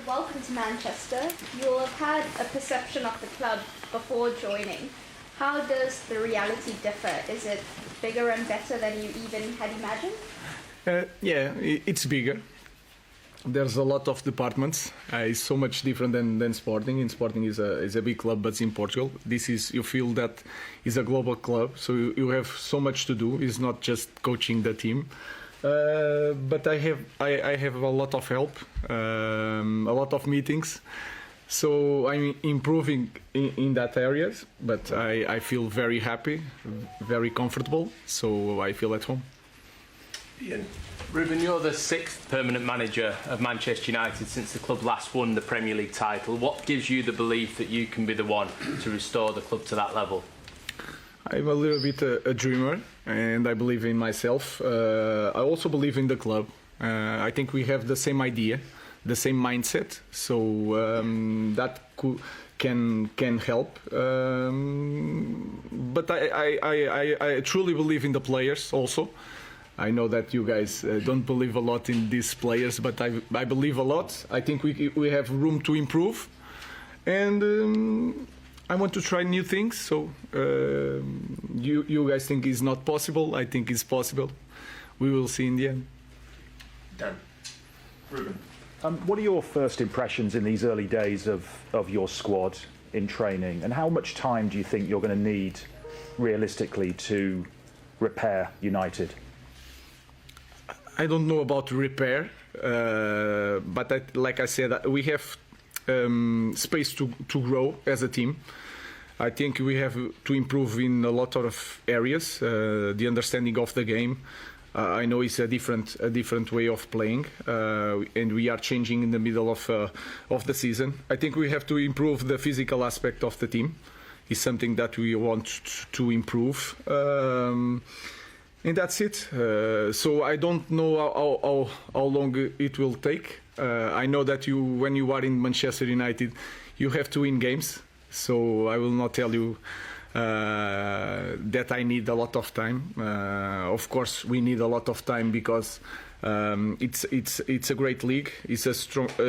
welcome to Manchester. You'll have had a perception of the club before joining. How does the reality differ? Is it bigger and better than you even had imagined? It's bigger. There's a lot of departments. It's so much different than Sporting. And Sporting is a big club, but it's in Portugal. You feel that is a global club, so you have so much to do. It's not just coaching the team. But I have a lot of help, a lot of meetings, so I'm improving in that areas. But I feel very happy, very comfortable, so I feel at home. Ian. Ruben, you're the 6th permanent manager of Manchester United since the club last won the Premier League title. What gives you the belief that you can be the one to restore the club to that level? I'm a little bit a dreamer, and I believe in myself. I also believe in the club. I think we have the same idea, the same mindset, so that can help. But I truly believe in the players also. I know that you guys don't believe a lot in these players, but I believe a lot. I think we have room to improve, and I want to try new things. So you guys think it's not possible. I think it's possible. We will see in the end. Dan. Ruben. What are your first impressions in these early days of your squad in training, and how much time do you think you're going to need realistically to repair United? I don't know about repair, but like I said, we have space to grow as a team. I think we have to improve in a lot of areas. The understanding of the game, I know it's a different way of playing, and we are changing in the middle of the season. I think we have to improve the physical aspect of the team. It's something that we want to improve. And that's it. So I don't know how long it will take. I know that when you are in Manchester United, you have to win games. So I will not tell you that I need a lot of time. Of course, we need a lot of time because it's a great league. It's the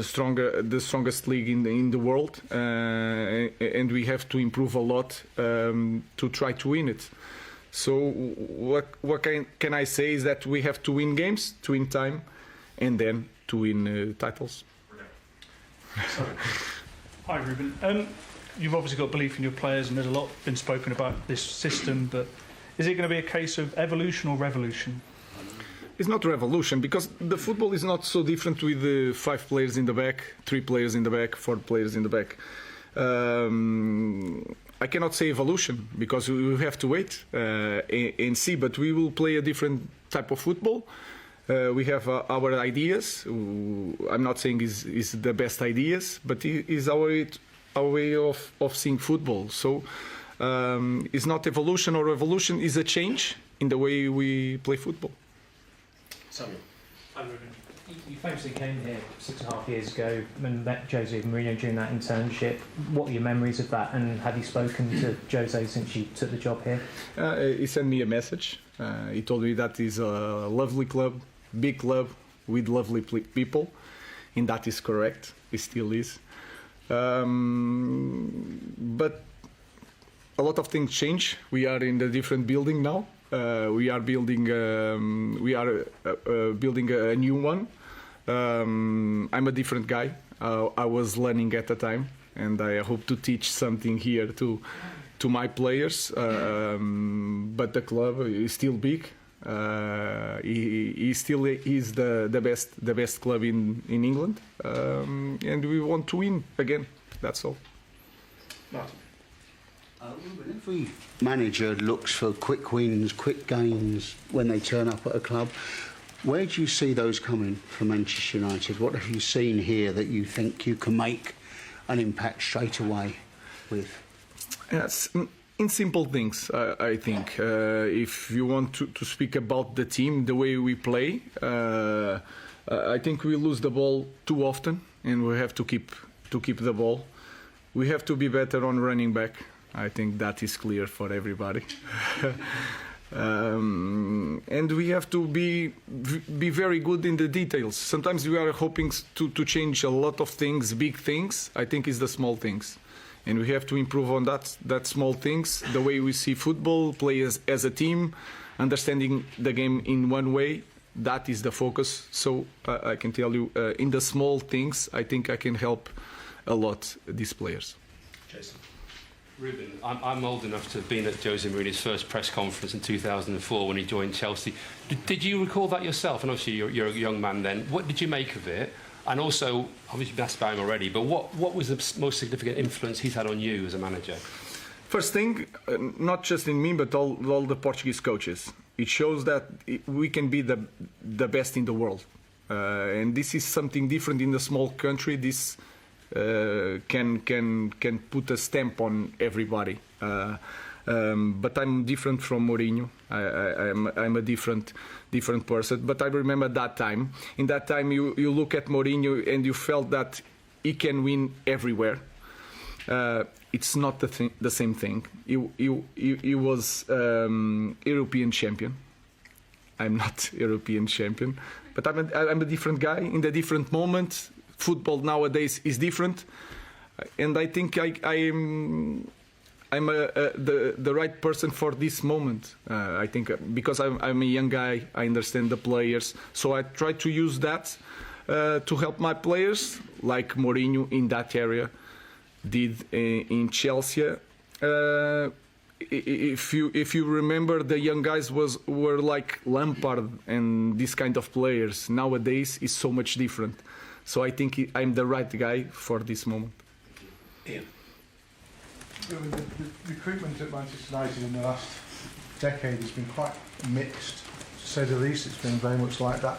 strongest league in the world, and we have to improve a lot to try to win it. So what can I say is that we have to win games, to win time, and then to win titles. Hi Ruben. You've obviously got belief in your players, and there's a lot been spoken about this system, but is it going to be a case of evolution or revolution? It's not revolution, because the football is not so different with the 5 players in the back, 3 players in the back, 4 players in the back. I cannot say evolution because we have to wait and see, but we will play a different type of football. We have our ideas. I'm not saying is the best ideas, but it is our way of seeing football. So it's not evolution or revolution, it's a change in the way we play football. Samuel. Hi Ruben. You famously came here 6.5 years ago and met Jose Mourinho during that internship. What are your memories of that, and have you spoken to Jose since you took the job here? He sent me a message. He told me that it's a lovely club, big club with lovely people, and that is correct. It still is. But a lot of things change. We are in a different building now. We are building a new one. I'm a different guy. I was learning at the time, and I hope to teach something here to my players. But the club is still big. He still is the best club in England, and we want to win again. That's all. Martin. Every manager looks for quick wins, quick gains when they turn up at a club. Where do you see those coming for Manchester United? What have you seen here that you think you can make an impact straight away with? Yes, in simple things, I think. If you want to speak about the team, the way we play, I think we lose the ball too often, and we have to keep the ball. We have to be better on running back. I think that is clear for everybody. And we have to be very good in the details. Sometimes we are hoping to change a lot of things, big things. I think it's the small things, and we have to improve on that small things, the way we see football, play as a team, understanding the game in one way. That is the focus. So I can tell you, in the small things, I think I can help a lot these players. Jason. Ruben, I'm old enough to have been at Jose Mourinho's first press conference in 2004 when he joined Chelsea. Did you recall that yourself? And obviously you're a young man then. What did you make of it? And also, obviously you've asked about him already, but what was the most significant influence he's had on you as a manager? First thing, not just in me, but all the Portuguese coaches. It shows that we can be the best in the world. And this is something different in a small country. This can put a stamp on everybody. But I'm different from Mourinho. I'm a different person. But I remember that time. In that time, you look at Mourinho and you felt that he can win everywhere. It's not the same thing. He was European champion. I'm not European champion, but I'm a different guy in a different moment. Football nowadays is different, and I think I'm the right person for this moment. I think because I'm a young guy, I understand the players, so I try to use that to help my players, like Mourinho in that area did in Chelsea. If you remember, the young guys were like Lampard and this kind of players. Nowadays is so much different. So I think I'm the right guy for this moment. Ian. The recruitment at Manchester United in the last decade has been quite mixed, to say the least. It's been very much like that.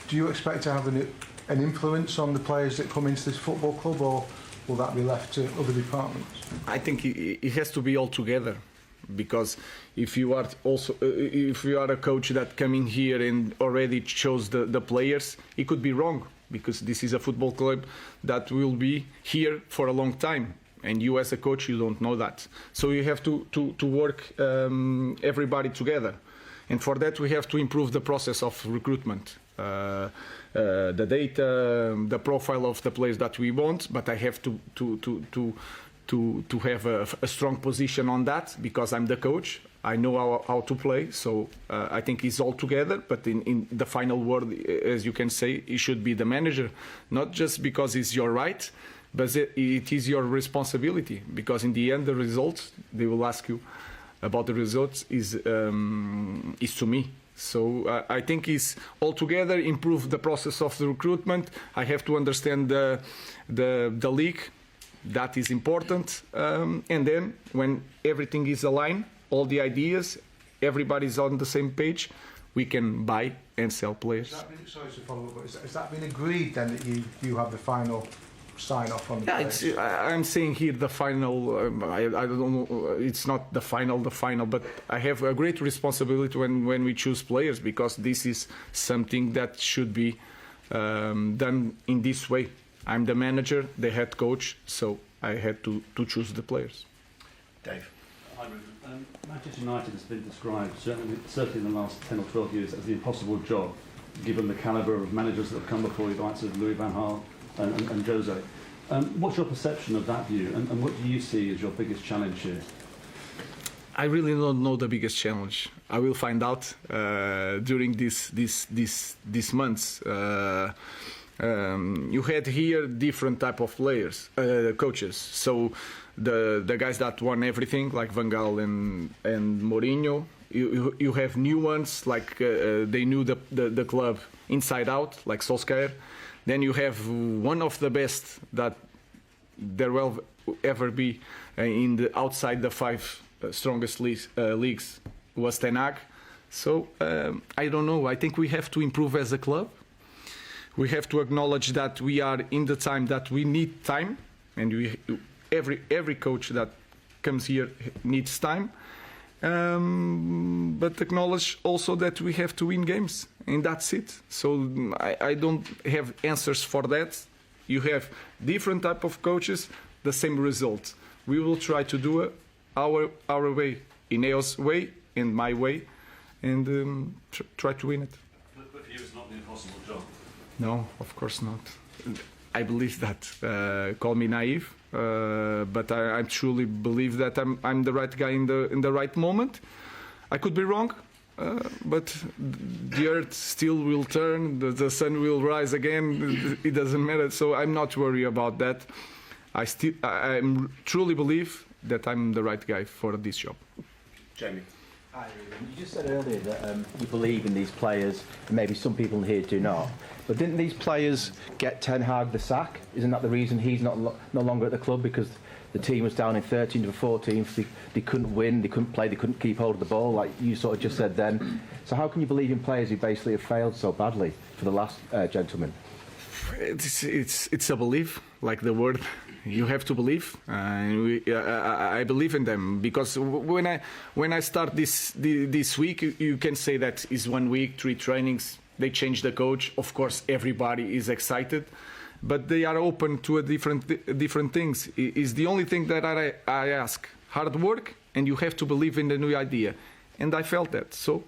Do you expect to have an influence on the players that come into this football club, or will that be left to other departments? I think it has to be all together, because if you are a coach that come in here and already chose the players, it could be wrong, because this is a football club that will be here for a long time, and you as a coach, you don't know that. So you have to work everybody together, and for that we have to improve the process of recruitment. The data, the profile of the players that we want, but I have to have a strong position on that, because I'm the coach. I know how to play, so I think it's all together. But in the final word, as you can say, it should be the manager, not just because it's your right, but it is your responsibility. Because in the end, the results, they will ask you about the results, is to me. So I think it's all together, improve the process of the recruitment. I have to understand the league. That is important. And then when everything is aligned, all the ideas, everybody's on the same page, we can buy and sell players. Sorry to follow up, but has that been agreed then, that you have the final sign off on the players? I'm saying here the final. I don't know. It's not the final, but I have a great responsibility when we choose players, because this is something that should be done in this way. I'm the manager, the head coach, so I had to choose the players. Dave. Hi, Ruben. Manchester United has been described, certainly in the last 10 or 12 years, as the impossible job, given the calibre of managers that have come before you, the likes of Louis van Gaal and Jose. What's your perception of that view, and what do you see as your biggest challenge here? I really don't know the biggest challenge. I will find out during these months. You had here different type of players, coaches. So the guys that won everything, like Van Gaal and Mourinho. You have new ones, like they knew the club inside out, like Solskjaer. Then you have one of the best that there will ever be outside the five strongest leagues, was Ten Hag. So I don't know. I think we have to improve as a club. We have to acknowledge that we are in the time that we need time, and every coach that comes here needs time. But acknowledge also that we have to win games, and that's it. So I don't have answers for that. You have different type of coaches, the same result. We will try to do it our way, Ineos way and my way, and try to win it. But for you, it's not the impossible job. No, of course not. I believe that. Call me naive, but I truly believe that I'm the right guy in the right moment. I could be wrong, but the earth still will turn, the sun will rise again. It doesn't matter. So I'm not worried about that. I truly believe that I'm the right guy for this job. Jamie. Hi, Ruben. You just said earlier that you believe in these players, and maybe some people here do not. But didn't these players get Ten Hag the sack? Isn't that the reason he's no longer at the club? Because the team was down in 13th or 14th. They couldn't win, they couldn't play, they couldn't keep hold of the ball, like you sort of just said then. So how can you believe in players who basically have failed so badly for the last gentleman? It's a belief, like the word. You have to believe, and I believe in them, because when I start this week, you can say that is 1 week, 3 trainings. They change the coach. Of course, everybody is excited, but they are open to a different things. Is the only thing that I ask: hard work, and you have to believe in the new idea. And I felt that. So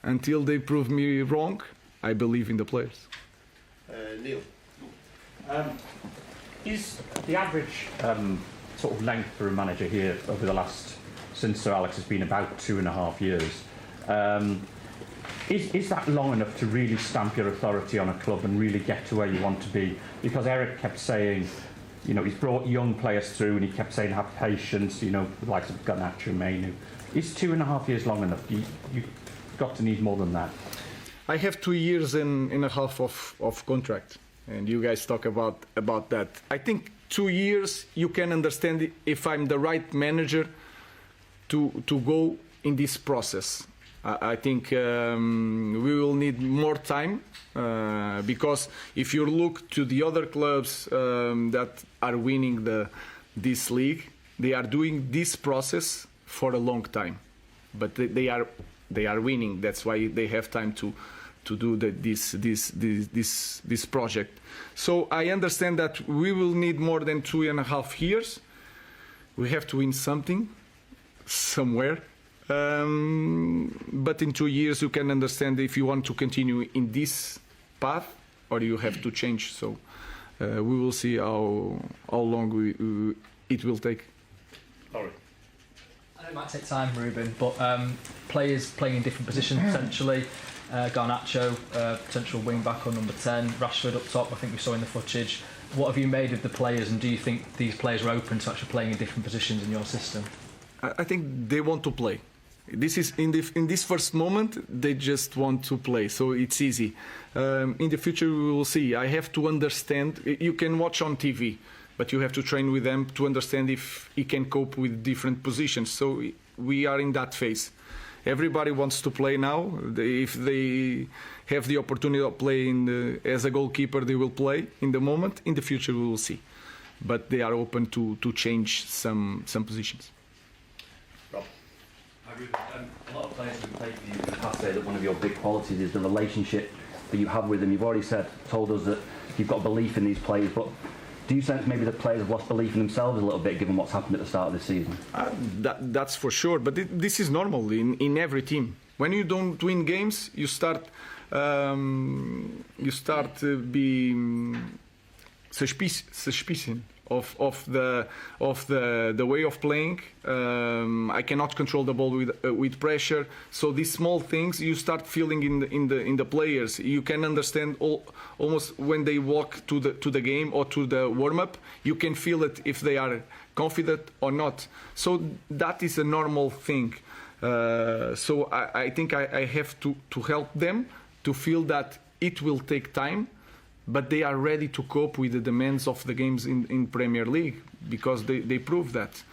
until they prove me wrong, I believe in the players. Neil. Is the average sort of length for a manager here over the last, since Sir Alex has been, about 2.5 years? Is that long enough to really stamp your authority on a club and really get to where you want to be? Because Eric kept saying, you know, he's brought young players through, and he kept saying have patience, you know, the likes of Garnacho and Mainu. Is 2.5 years long enough? You've got to need more than that. I have 2 years and a half of contract, and you guys talk about that. I think 2 years you can understand if I'm the right manager to go in this process. I think we will need more time, because if you look to the other clubs that are winning this league, they are doing this process for a long time, but they are winning. That's why they have time to do this project. So I understand that we will need more than 2.5 years. We have to win something somewhere. But in 2 years you can understand if you want to continue in this path or you have to change. So we will see how long it will take. Sorry. I know it might take time, Ruben, but players playing in different positions potentially. Garnacho, potential wing back on number 10, Rashford up top, I think we saw in the footage. What have you made of the players, and do you think these players are open to actually playing in different positions in your system? I think they want to play. This is in this first moment they just want to play, so it's easy. In the future we will see. I have to understand. You can watch on TV, but you have to train with them to understand if he can cope with different positions. So we are in that phase. Everybody wants to play now. If they have the opportunity of playing as a goalkeeper, they will play in the moment. In the future we will see, but they are open to change some positions. A lot of players who played for you in the past say that one of your big qualities is the relationship that you have with them. You've already told us that you've got belief in these players, but do you sense maybe that players have lost belief in themselves a little bit given what's happened at the start of this season? That's for sure, but this is normal in every team. When you don't win games, you start being suspicion of the way of playing. I cannot control the ball with pressure. So these small things you start feeling in the players. You can understand almost when they walk to the game or to the warm up. You can feel it if they are confident or not. So that is a normal thing. So I think I have to help them to feel that it will take time, but they are ready to cope with the demands of the games in Premier League, because they prove that.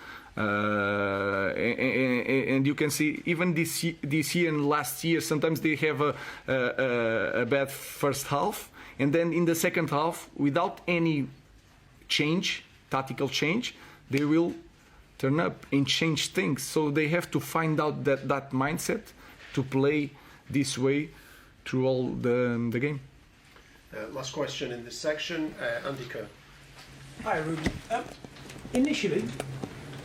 And you can see even this year and last year, sometimes they have a bad first half, and then in the second half, without any tactical change, they will turn up and change things. So they have to find out that mindset to play this way through all the game. Last question in this section, Andy Kerr. Hi, Ruben. Initially,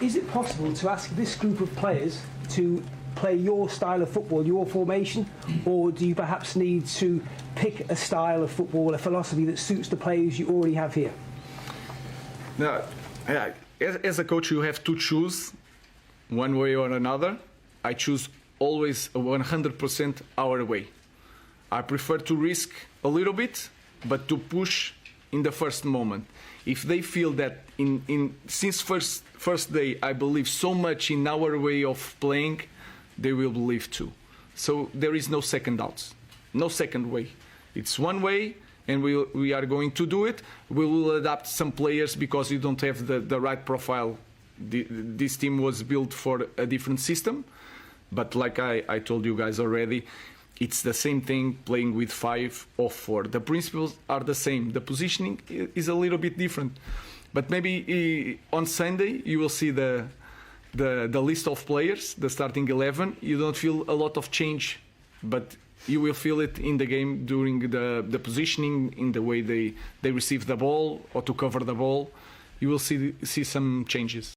is it possible to ask this group of players to play your style of football, your formation, or do you perhaps need to pick a style of football, a philosophy that suits the players you already have here? Now, as a coach, you have to choose one way or another. I choose always 100% our way. I prefer to risk a little bit, but to push in the first moment. If they feel that since first day I believe so much in our way of playing, they will believe too. So there is no second doubts, no second way. It's one way, and we are going to do it. We will adapt some players because you don't have the right profile. This team was built for a different system, but like I told you guys already, it's the same thing playing with 5 or 4. The principles are the same. The positioning is a little bit different. But maybe on Sunday you will see the list of players, the starting 11. You don't feel a lot of change, but you will feel it in the game during the positioning, in the way they receive the ball or to cover the ball. You will see some changes.